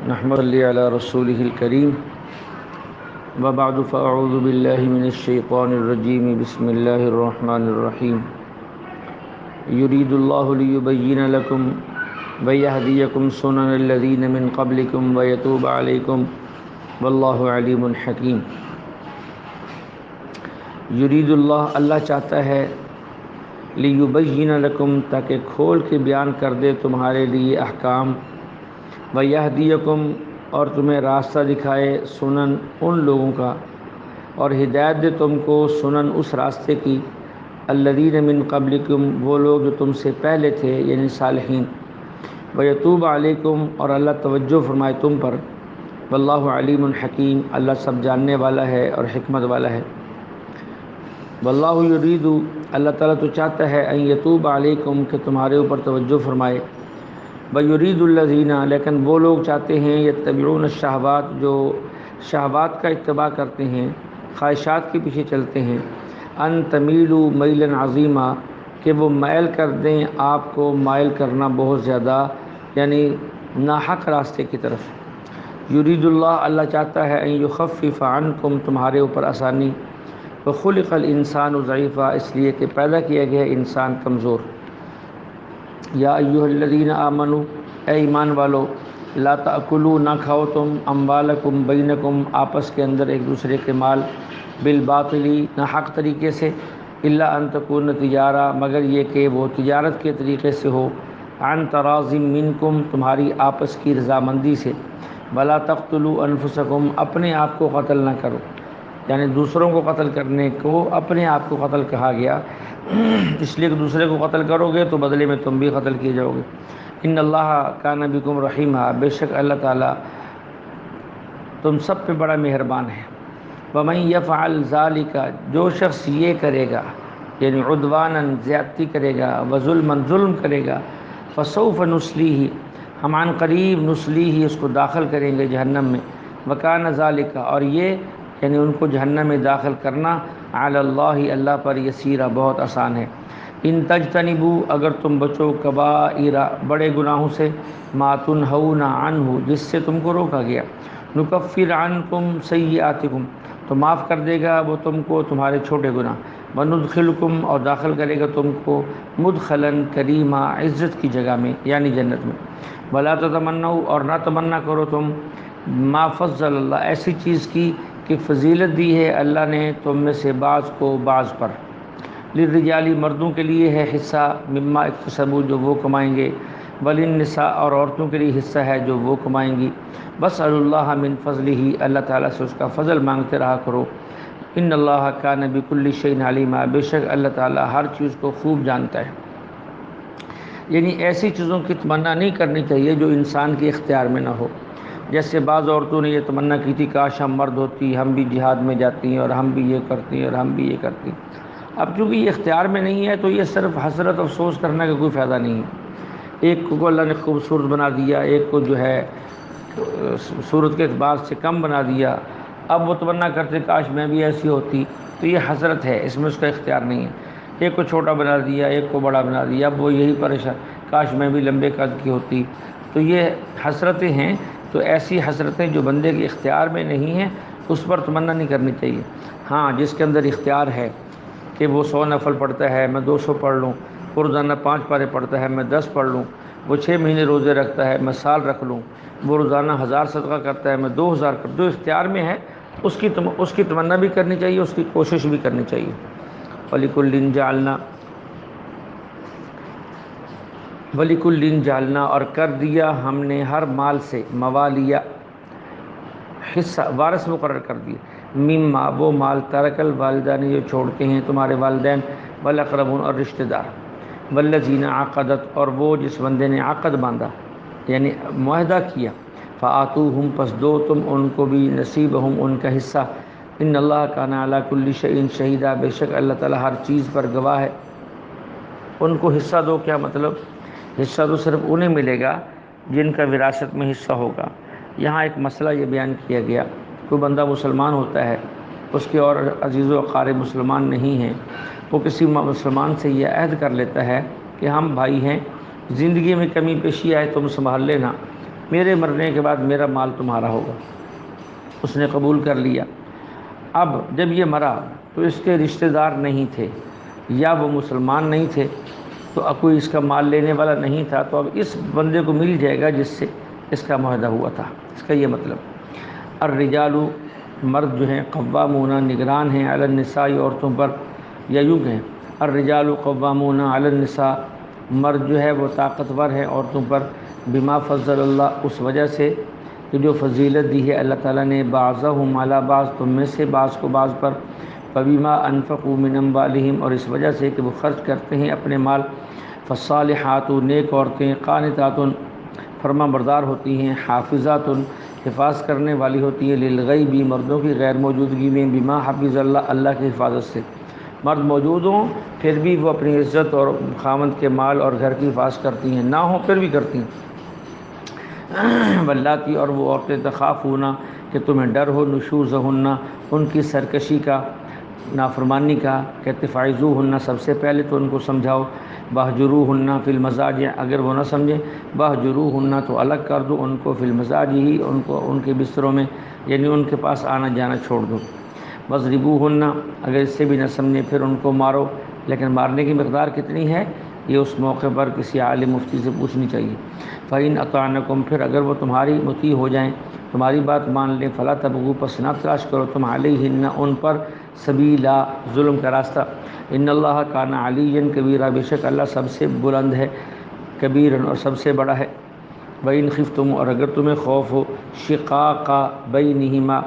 نحمد صلی علی رسولہ الکریم وبعد فاعوذ باللہ من الشیطان الرجیم بسم اللہ الرحمن الرحیم یرید اللہ لیبین لکم ویہدیکم سنن الذین من قبلکم ویتوب علیکم واللہ علیم حکیم۔ یرید اللہ چاہتا ہے لیبین لکم تاکہ کھول کے بیان کر دے تمہارے لیے احکام، ویہدیکم اور تمہیں راستہ دکھائے، سنن ان لوگوں کا، اور ہدایت دے تم کو سنن اس راستے کی، الذین من قبلکم وہ لوگ جو تم سے پہلے تھے یعنی صالحین، ویتوب علیکم اور اللہ توجہ فرمائے تم پر، واللہ علیم حکیم اللہ سب جاننے والا ہے اور حکمت والا ہے۔ واللہ یرید اللہ تعالیٰ تو چاہتا ہے ان یتوب علیکم کہ تمہارے اوپر توجہ فرمائے، وَيُرِيدُ الَّذِينَ لیکن وہ لوگ چاہتے ہیں یتبعون الشہوات جو شہوات کا اتباع کرتے ہیں، خواہشات کے پیچھے چلتے ہیں، ان تمیلوا میلا عظیما کہ وہ مائل کر دیں آپ کو مائل کرنا بہت زیادہ، یعنی ناحق راستے کی طرف۔ یرید اللہ چاہتا ہے ان یخفف عنکم تمہارے اوپر آسانی، وخلق الانسان ضعیفا اس لیے کہ پیدا کیا گیا ہے انسان کمزور۔ یا ایھا الذین آمنوا اے ایمان والو، لا تأکلوا نہ کھاؤ تم اموالکم بینکم آپس کے اندر ایک دوسرے کے مال، بالباطلی نہ حق طریقے سے، الا ان تکون تجارہ مگر یہ کہ وہ تجارت کے طریقے سے ہو، عن تراض منکم تمہاری آپس کی رضامندی سے، ولا تقتلوا انفسکم اپنے آپ کو قتل نہ کرو، یعنی دوسروں کو قتل کرنے کو اپنے آپ کو قتل کہا گیا اس لیے کہ دوسرے کو قتل کرو گے تو بدلے میں تم بھی قتل کیے جاؤ گے۔ ان اللہ کان بکم رحیما بے شک اللہ تعالیٰ تم سب پہ بڑا مہربان ہے۔ ومن یفعل ذلک جو شخص یہ کرے گا یعنی عدوانا زیادتی کرے گا، وظلما ظلم کرے گا، فسوف نصلیہ ہم عن قریب نصلیہ اس کو داخل کریں گے جہنم میں، وکان ذلک اور یہ یعنی ان کو جہنم میں داخل کرنا، علی اللہ پر یسیرا بہت آسان ہے۔ ان تجتنبوا اگر تم بچو کبائر بڑے گناہوں سے، ما تنہون عنہ جس سے تم کو روکا گیا، نکفر عنکم سیئاتکم تو معاف کر دے گا وہ تم کو تمہارے چھوٹے گناہ، وندخلکم اور داخل کرے گا تم کو مدخلا کریما عزت کی جگہ میں یعنی جنت میں۔ ولا تتمنوا اور نہ تمنا کرو تم، ما فضل اللہ ایسی چیز کی کہ فضیلت دی ہے اللہ نے تم میں سے بعض کو بعض پر، للرجالی مردوں کے لیے ہے حصہ، مما اکتسبوا جو وہ کمائیں گے، وللنساء اور عورتوں کے لیے حصہ ہے جو وہ کمائیں گی، بسألوا اللہ من فضلہ اللہ تعالیٰ سے اس کا فضل مانگتے رہا کرو، ان اللہ کان بکل شیء علیما بے شک اللہ تعالیٰ ہر چیز کو خوب جانتا ہے۔ یعنی ایسی چیزوں کی تمنا نہیں کرنی چاہیے جو انسان کے اختیار میں نہ ہو۔ جیسے بعض عورتوں نے یہ تمنا کی تھی کاش ہم مرد ہوتی، ہم بھی جہاد میں جاتی ہیں اور ہم بھی یہ کرتی ہیں اور ہم بھی یہ کرتی ہیں۔ اب چونکہ یہ اختیار میں نہیں ہے تو یہ صرف حسرت افسوس کرنے کا کوئی فائدہ نہیں ہے۔ ایک کو اللہ نے خوبصورت بنا دیا، ایک کو جو ہے صورت کے اعتبار سے کم بنا دیا، اب وہ تمنا کرتے کاش میں بھی ایسی ہوتی، تو یہ حسرت ہے، اس میں اس کا اختیار نہیں ہے۔ ایک کو چھوٹا بنا دیا، ایک کو بڑا بنا دیا، اب وہ یہی پریشان کاش میں بھی لمبے قد کی ہوتی، تو یہ حسرتیں ہیں۔ تو ایسی حسرتیں جو بندے کے اختیار میں نہیں ہیں اس پر تمنا نہیں کرنی چاہیے۔ ہاں جس کے اندر اختیار ہے کہ وہ 100 نفل پڑھتا ہے میں 200 پڑھ لوں، وہ روزانہ 5 پارے پڑھتا ہے میں 10 پڑھ لوں، وہ 6 مہینے روزے رکھتا ہے میں سال رکھ لوں، وہ روزانہ 1000 صدقہ کرتا ہے میں 2000 کر دوں، اختیار میں ہے اس کی تمنا بھی کرنی چاہیے، اس کی کوشش بھی کرنی چاہیے۔ وَلِكُلٍّ جعلنا اور کر دیا ہم نے ہر مال سے موالیہ حصہ وارث مقرر کر دیے، مما وہ مال ترک الوالدان جو چھوڑتے ہیں تمہارے والدین، والاقربون اور رشتہ دار، والذین عقدت اور وہ جس بندے نے عقد باندھا یعنی معاہدہ کیا، فآتوہم پس دو تم ان کو بھی نصیبہم ان کا حصہ، ان اللہ کان علی کل شیء شہیدا بے شک اللہ تعالیٰ ہر چیز پر گواہ ہے۔ ان کو حصہ دو کیا مطلب؟ حصہ تو صرف انہیں ملے گا جن کا وراثت میں حصہ ہوگا۔ یہاں ایک مسئلہ یہ بیان کیا گیا، کوئی بندہ مسلمان ہوتا ہے، اس کے اور عزیز و اقارب مسلمان نہیں ہیں، وہ کسی مسلمان سے یہ عہد کر لیتا ہے کہ ہم بھائی ہیں، زندگی میں کمی پیشی آئے تم سنبھال لینا، میرے مرنے کے بعد میرا مال تمہارا ہوگا۔ اس نے قبول کر لیا۔ اب جب یہ مرا تو اس کے رشتہ دار نہیں تھے یا وہ مسلمان نہیں تھے، تو اب کوئی اس کا مال لینے والا نہیں تھا، تو اب اس بندے کو مل جائے گا جس سے اس کا معاہدہ ہوا تھا۔ اس کا یہ مطلب الرجال مرد جو ہیں قوامون نگران ہیں علی النساء عورتوں پر، یا یوں کہیں الرجال قوامون علی النساء مرد جو ہے وہ طاقتور ہے عورتوں پر، بما فضل اللہ اس وجہ سے کہ جو فضیلت دی ہے اللہ تعالیٰ نے، بعضهم علی بعض تم میں سے بعض کو بعض پر، فبما انفقوا من اموالہم اور اس وجہ سے کہ وہ خرچ کرتے ہیں اپنے مال، فالصالحات نیک عورتیں، قانتات فرما بردار ہوتی ہیں، حافظات حفاظ کرنے والی ہوتی ہیں، للغیبی مردوں کی غیر موجودگی میں، بما حفظ اللہ اللہ کی حفاظت سے، مرد موجود ہوں پھر بھی وہ اپنی عزت اور خاوند کے مال اور گھر کی حفاظت کرتی ہیں، نہ ہوں پھر بھی کرتی ہیں۔ واللاتی اور وہ عورتیں تخافون کہ تمہیں ڈر ہو، نشوزہن ان کی سرکشی کا، نافرمانی کا، کہتے فعظوہن سب سے پہلے تو ان کو سمجھاؤ، بہجروہن فی المضاجع اگر وہ نہ سمجھیں، بہجروہن تو الگ کر دو ان کو، فی المضاجع ہی ان کو ان کے بستروں میں، یعنی ان کے پاس آنا جانا چھوڑ دو، وضربوہن اگر اس سے بھی نہ سمجھیں پھر ان کو مارو، لیکن مارنے کی مقدار کتنی ہے یہ اس موقع پر کسی عالم مفتی سے پوچھنی چاہیے۔ فَإِنْ أَطَعْنَكُمْ پھر اگر وہ تمہاری مطیع ہو جائیں، تمہاری بات مان لیں، فَلَا تَبْغُوا پس نہ تلاش کرو تم علیہن ان پر سبیلا ظلم کا راستہ، ان اللہ کان علیٰ کبیرا بے شک اللہ سب سے بلند ہے، کبیرن اور سب سے بڑا ہے۔ وَإِنْ خِفْتُمْ اور اگر تمہیں خوف ہو، شقاق بینہما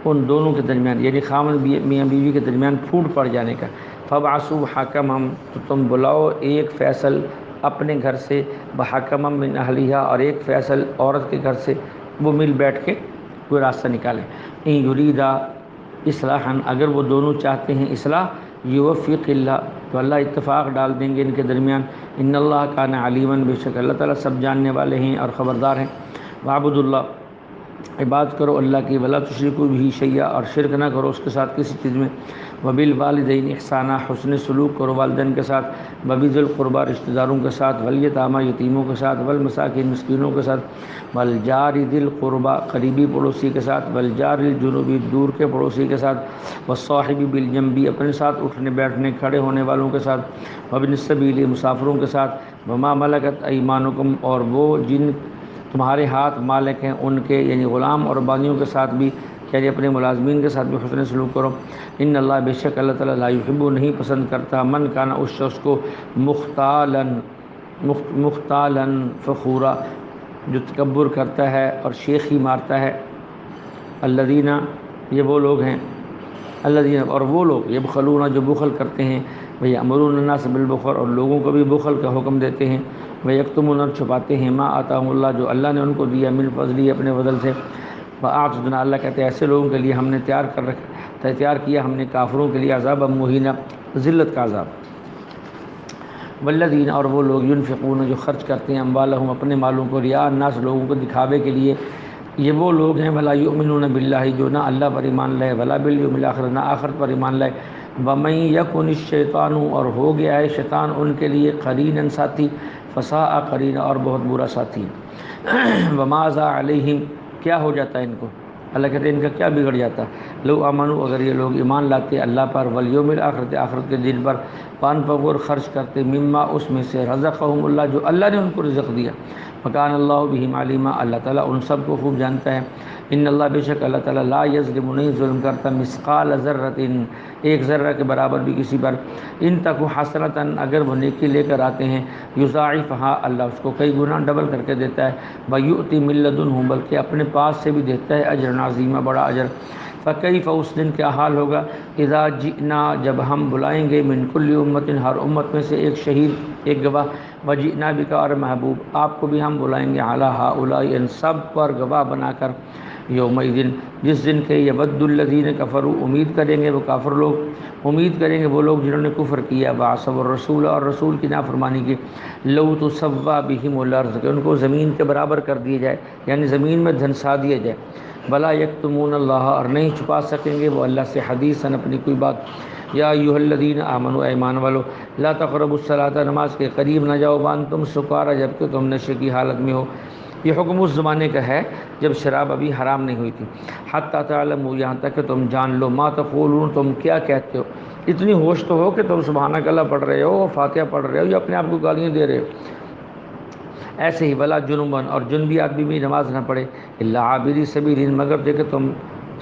ان دونوں کے درمیان، یعنی خاوند میاں بیوی کے درمیان پھوٹ پڑ جانے کا، فَبْعَثُوا حَكَمًا تو تم بلاؤ ایک فیصل اپنے گھر سے، بحکم من اہلیہا اور ایک فیصل عورت کے گھر سے، وہ مل بیٹھ کے کوئی راستہ نکالیں۔ ان یریدا اصلاحا اگر وہ دونوں چاہتے ہیں اصلاح، یوفق اللہ تو اللہ اتفاق ڈال دیں گے ان کے درمیان، ان اللہ کان علیما بے شک اللہ تعالیٰ سب جاننے والے ہیں اور خبردار ہیں۔ وعبد اللہ عبادت کرو اللہ کی، ولا تشرکوا بہ شیئا اور شرک نہ کرو اس کے ساتھ کسی چیز میں، وبالوالدین احسانا حسن سلوک کرو والدین کے ساتھ، وبذی القربی رشتہ داروں کے ساتھ، والیتامی یتیموں کے ساتھ، والمساکین مسکینوں کے ساتھ، والجار ذی القربی قریبی پڑوسی کے ساتھ، والجار الجنوبی دور کے پڑوسی کے ساتھ، والصاحب بالجنبی اپنے ساتھ اٹھنے بیٹھنے کھڑے ہونے والوں کے ساتھ، وابن السبیل مسافروں کے ساتھ، وما ملکت ایمانکم اور وہ جن تمہارے ہاتھ مالک ہیں ان کے، یعنی غلام اور باندیوں کے ساتھ بھی، یعنی اپنے ملازمین کے ساتھ بھی حسن سلوک کرو۔ ان اللہ بے شک اللہ تعالیٰ لا یحب نہیں پسند کرتا من کانا اس شخص کو مختالاً فخورا جو تکبر کرتا ہے اور شیخی مارتا ہے، الذین یہ وہ لوگ ہیں، الذین اور وہ لوگ یبخلون جو بخل کرتے ہیں، ویأمرون الناس بالبخل اور لوگوں کو بھی بخل کا حکم دیتے ہیں، ویکتمون اور چھپاتے ہیں ما آتاہم اللہ جو اللہ نے ان کو دیا، من فضلی اپنے فضل سے، فأعتدنا اللہ کہتے ہیں ایسے لوگوں کے لیے ہم نے تیار کیا ہم نے کافروں کے لیے عذاب مہینہ ذلت کا عذاب۔ والذین اور وہ لوگ ینفقون جو خرچ کرتے ہیں اموالہم اپنے مالوں کو، ریا الناس لوگوں کو دکھاوے کے لیے، یہ وہ لوگ ہیں ولا یؤمنون باللہ جو نہ اللہ پر ایمان لائے، ولا بالیوم الآخر نہ آخرت پر ایمان لائے، ومن یکن الشیطان اور ہو گیا ہے شیطان ان کے لیے قریناً ساتھی، فساء قرینا اور بہت برا ساتھی۔ وماذا علیہم کیا ہو جاتا ہے ان کو، اللہ کہتے ہیں ان کا کیا بگڑ جاتا، لو آمنوا اگر یہ لوگ ایمان لاتے اللہ پر، والیوم الآخر آخرت کے دن پر، وانفقوا اور خرچ کرتے مما اس میں سے رزقہم اللہ جو اللہ نے ان کو رزق دیا، وکان اللہ بہم علیما اللہ تعالیٰ ان سب کو خوب جانتا ہے۔ ان اللہ بے شک اللہ تعالیٰ لا یظلم نہیں ظلم کرتا، مثقال ذرۃ ایک ذرہ کے برابر بھی کسی پر، ان تک حسنۃ اگر وہ نیکی لے کر آتے ہیں، یضاعفھا اللہ اس کو کئی گنا ڈبل کر کے دیتا ہے، ویؤتی من لدنہ بلکہ اپنے پاس سے بھی دیتا ہے اجر عظیمہ بڑا اجر۔ فکیف اس دن کیا حال ہوگا، اذا جئنا جب ہم بلائیں گے، من کل امت ہر امت میں سے ایک شہید ایک گواہ، وجئنا بک اور محبوب آپ کو بھی ہم بلائیں گے، علی ہؤلاء ان سب پر گواہ بنا کر، یومئذ جس دن کے یود الذین کفروا امید کریں گے وہ کافر لوگ، امید کریں گے وہ لوگ جنہوں نے کفر کیا، وعصوا الرسول اور رسول کی نافرمانی کی، لو تسوی بہم الارض کہ ان کو زمین کے برابر کر دیا جائے، یعنی زمین میں دھنسا دیا جائے، ولا یکتمون اللہ اور نہیں چھپا سکیں گے وہ اللہ سے حدیثاً اپنی کوئی بات۔ یا ایھا الذین آمنوا ایمان والو لا تقربوا الصلاۃ نماز کے قریب نہ جاؤ، وانتم سکارا جبکہ تم نشے کی حالت میں ہو، یہ حکم اس زمانے کا ہے جب شراب ابھی حرام نہیں ہوئی تھی۔ حتی تعلموا، یہاں تک کہ تم جان لو، ما تقولون، تم کیا کہتے ہو، اتنی ہوش تو ہو کہ تم سبحانک اللہ پڑھ رہے ہو، فاتحہ پڑھ رہے ہو، یا اپنے آپ کو گالیاں دے رہے ہو۔ ایسے ہی ولا جنوباً، اور جنبی آدمی بھی نماز نہ پڑھے، الا عابری سبیل، مگر دے کہ تم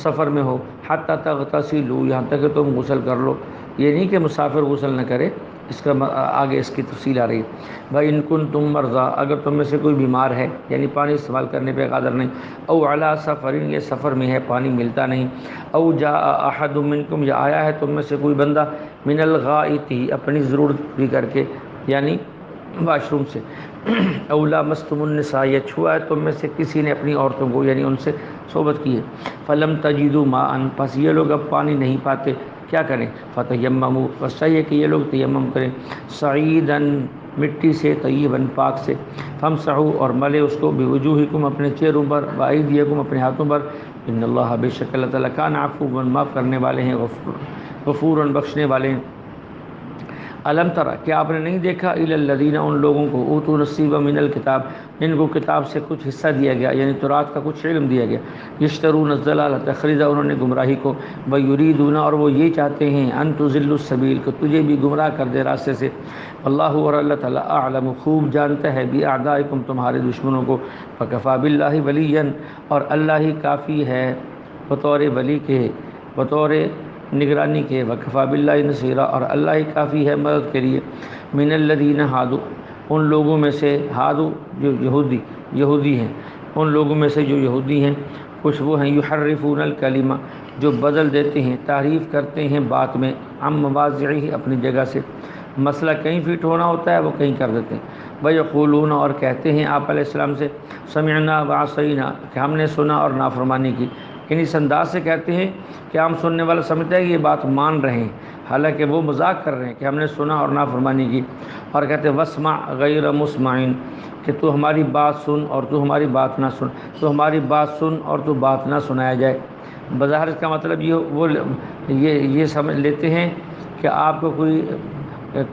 سفر میں ہو، حتی تغتسلوا، یہاں تک کہ تم غسل کر لو۔ یہ نہیں کہ مسافر غسل نہ کرے، اس کا آگے اس کی تفصیل آ رہی ہے۔ بھائی ان کنتم مرضی، اگر تم میں سے کوئی بیمار ہے، یعنی پانی استعمال کرنے پہ قادر نہیں، او علی سفر، یہ سفر میں ہے، پانی ملتا نہیں، او جاء احد منکم، یا آیا ہے تم میں سے کوئی بندہ، من الغائط، اپنی ضرورت پوری کر کے، یعنی واش روم سے، او لامستم النساء، یا چھوا ہے تم میں سے کسی نے اپنی عورتوں کو، یعنی ان سے صحبت کی ہے، فلم تجدوا ماء، پس یہ لوگ اب پانی نہیں پاتے، کیا کریں، فتیمموا، بس چاہیے کہ یہ لوگ تیمم کریں، صعیداً، مٹی سے، طیباً، پاک سے، فامسحوا، اور ملے اس کو، بوجوہکم، اپنے چہروں پر، وایدیکم، اپنے ہاتھوں پر، ان اللہ، بے شک اللہ تعالیٰ، کان عفوا، معاف کرنے والے ہیں، غفوراً، بخشنے والے ہیں۔ الم ترى، کیا آپ نے نہیں دیکھا، الی الذین، ان لوگوں کو، اوتوا نصیبا من الکتاب، جن کو کتاب سے کچھ حصہ دیا گیا، یعنی تورات کا کچھ علم دیا گیا، یشترون الضلالۃ، خریدا انہوں نے گمراہی کو، ویریدون، اور وہ یہ چاہتے ہیں، ان تضلوا السبیل، کہ تجھے بھی گمراہ کر دے راستے سے، اللہ، اور اللہ تعالیٰ، اعلم، خوب جانتا ہے، باعدائکم، تمہارے دشمنوں کو، فکفی باللہ ولیا، اور اللہ ہی کافی ہے بطور ولی کے، بطور نگرانی کے، وکفی باللہ نصیرا، اور اللہ ہی کافی ہے مدد کے لیے، من الذین ہادو، ان لوگوں میں سے، ہادو جو یہودی ہیں، ان لوگوں میں سے جو یہودی ہیں، کچھ وہ ہیں، یحرفون الکلمہ، جو بدل دیتے ہیں، تعریف کرتے ہیں بات میں، عن مواضعہ، اپنی جگہ سے، مسئلہ کہیں فٹ ہونا ہوتا ہے وہ کہیں کر دیتے ہیں، ویقولون، اور کہتے ہیں آپ علیہ السلام سے، سمعنا وعصینا، کہ ہم نے سنا اور نافرمانی کی، یعنی اس انداز سے کہتے ہیں کہ عام سننے والا سمجھتا ہے کہ یہ بات مان رہے ہیں، حالانکہ وہ مذاق کر رہے ہیں کہ ہم نے سنا اور نافرمانی کی، اور کہتے ہیں واسمع غیر مسمع، کہ تو ہماری بات سن اور تو ہماری بات نہ سن، تو ہماری بات سن اور تو بات نہ سنایا جائے۔ بظاہر اس کا مطلب یہ سمجھ لیتے ہیں کہ آپ کو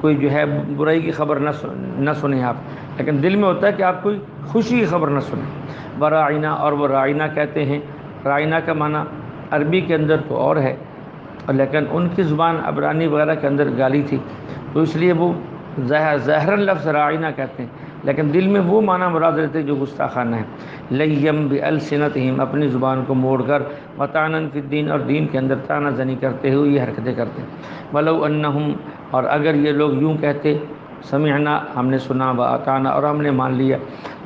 کوئی جو ہے برائی کی خبر نہ سنیں آپ، لیکن دل میں ہوتا ہے کہ آپ کوئی خوشی کی خبر نہ سنیں۔ ورائنا، اور وہ رائنا کہتے ہیں، رائنا کا معنی عربی کے اندر تو اور ہے، لیکن ان کی زبان عبرانی وغیرہ کے اندر گالی تھی، تو اس لیے وہ ظاہراً لفظ رائنا کہتے ہیں، لیکن دل میں وہ معنی مراد لیتے جو گستاخانہ ہے۔ لیم بألسنتہم، اپنی زبان کو موڑ کر، وطعناً فی الدین، اور دین کے اندر طعنہ زنی کرتے ہوئے یہ حرکتیں کرتے ہیں۔ ولو انہم، اور اگر یہ لوگ یوں کہتے، سمعنا، ہم نے سنا، واطعنا، اور ہم نے مان لیا،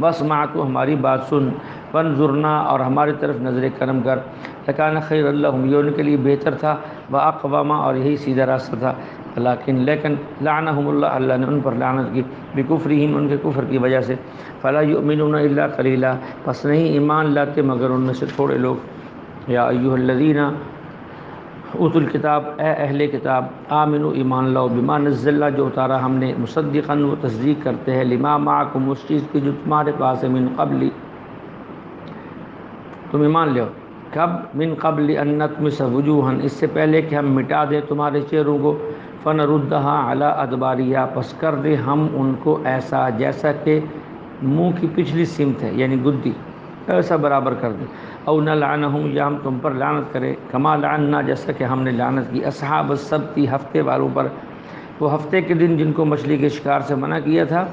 واسمع، تو ہماری بات سن، وانظرنا، اور ہماری طرف نظر کرم کر، لکان خیر لہم، یہ ان کے لیے بہتر تھا، واقوام، اور یہی سیدھا راستہ تھا، لیکن لعنہم اللہ، اللہ نے ان پر لعنت کی، بکفرہم، ان کے کفر کی وجہ سے، فلا یؤمنون الا قلیلا، پس نہیں ایمان لاتے مگر ان میں سے تھوڑے لوگ۔ یا ایھا الذین اوتوا الکتاب، اے اہل کتاب، آمنوا، ایمان لاؤ، بما نزلنا، جو اتارا ہم نے، مصدقاً، وہ تصدیق کرتے ہیں، لما معکم، اس چیز کی جو تمہارے پاس ہے، من قبل، تم ایمان لو، کب، من قبل ان نطمس وجوہا، اس سے پہلے کہ ہم مٹا دیں تمہارے چہروں کو، فنردھا علی ادباریہا، پس کر دیں ہم ان کو ایسا جیسا کہ منہ کی پچھلی سمت ہے، یعنی گدی، ایسا برابر کر دیں، او نلعنہم، یا ہم تم پر لعنت کریں، کما لعنا، جیسا کہ ہم نے لعنت کی اصحاب السبت، ہفتے والوں پر، وہ ہفتے کے دن جن کو مچھلی کے شکار سے منع کیا تھا،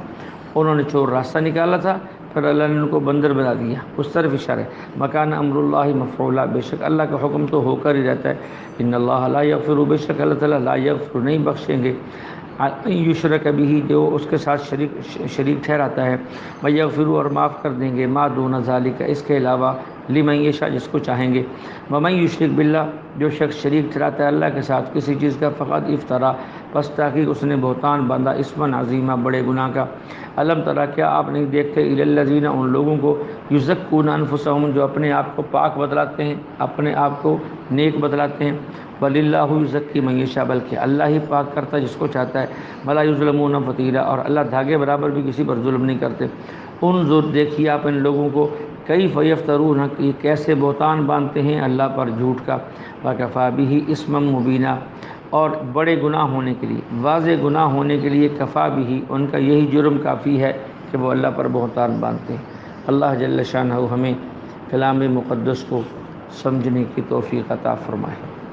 انہوں نے چور راستہ نکالا تھا، پھر اللہ نے ان کو بندر بنا دیا، اس طرف اشارہ ہے، مکان امر اللہ مفعولا، بے شک اللہ کا حکم تو ہو کر ہی رہتا ہے، ان اللہ لا یغفر، بے شک اللہ تعالیٰ لا یغفر، نہیں بخشیں گے، یشرک بہ، جو اس کے ساتھ شریک ٹھہراتا ہے، ویغفر، اور معاف کر دیں گے، ما دون ذالک، اس کے علاوہ، لمن یشاء، جس کو چاہیں گے، ومن یشرک باللہ، جو شخص شریک ٹھہراتا ہے اللہ کے ساتھ کسی چیز کا، فقط افطرا، پس تحقیق اس نے بہتان باندھا، اسمًا عظیما، بڑے گناہ کا۔ الم ترى، کیا آپ نہیں دیکھتے، الی الذین، ان لوگوں کو، یزکون انفسہم، جو اپنے آپ کو پاک بتلاتے ہیں، اپنے آپ کو نیک بتلاتے ہیں، وللہ یزکی من یشاء، بلکہ اللہ ہی پاک کرتا ہے جس کو چاہتا ہے، ولا یظلمون فتیلا، اور اللہ دھاگے برابر بھی کسی پر ظلم نہیں کرتے۔ انظر، دیکھیے آپ ان لوگوں کو، کیف یفترون، یہ کیسے بہتان باندھتے ہیں اللہ پر جھوٹ کا، وکفی بہ اسما مبینا، اور بڑے گناہ ہونے کے لیے، واضح گناہ ہونے کے لیے، کفا بھی، ان کا یہی جرم کافی ہے کہ وہ اللہ پر بہتان باندھتے ہیں۔ اللہ جل شانہ ہمیں کلام مقدس کو سمجھنے کی توفیق عطا فرمائے۔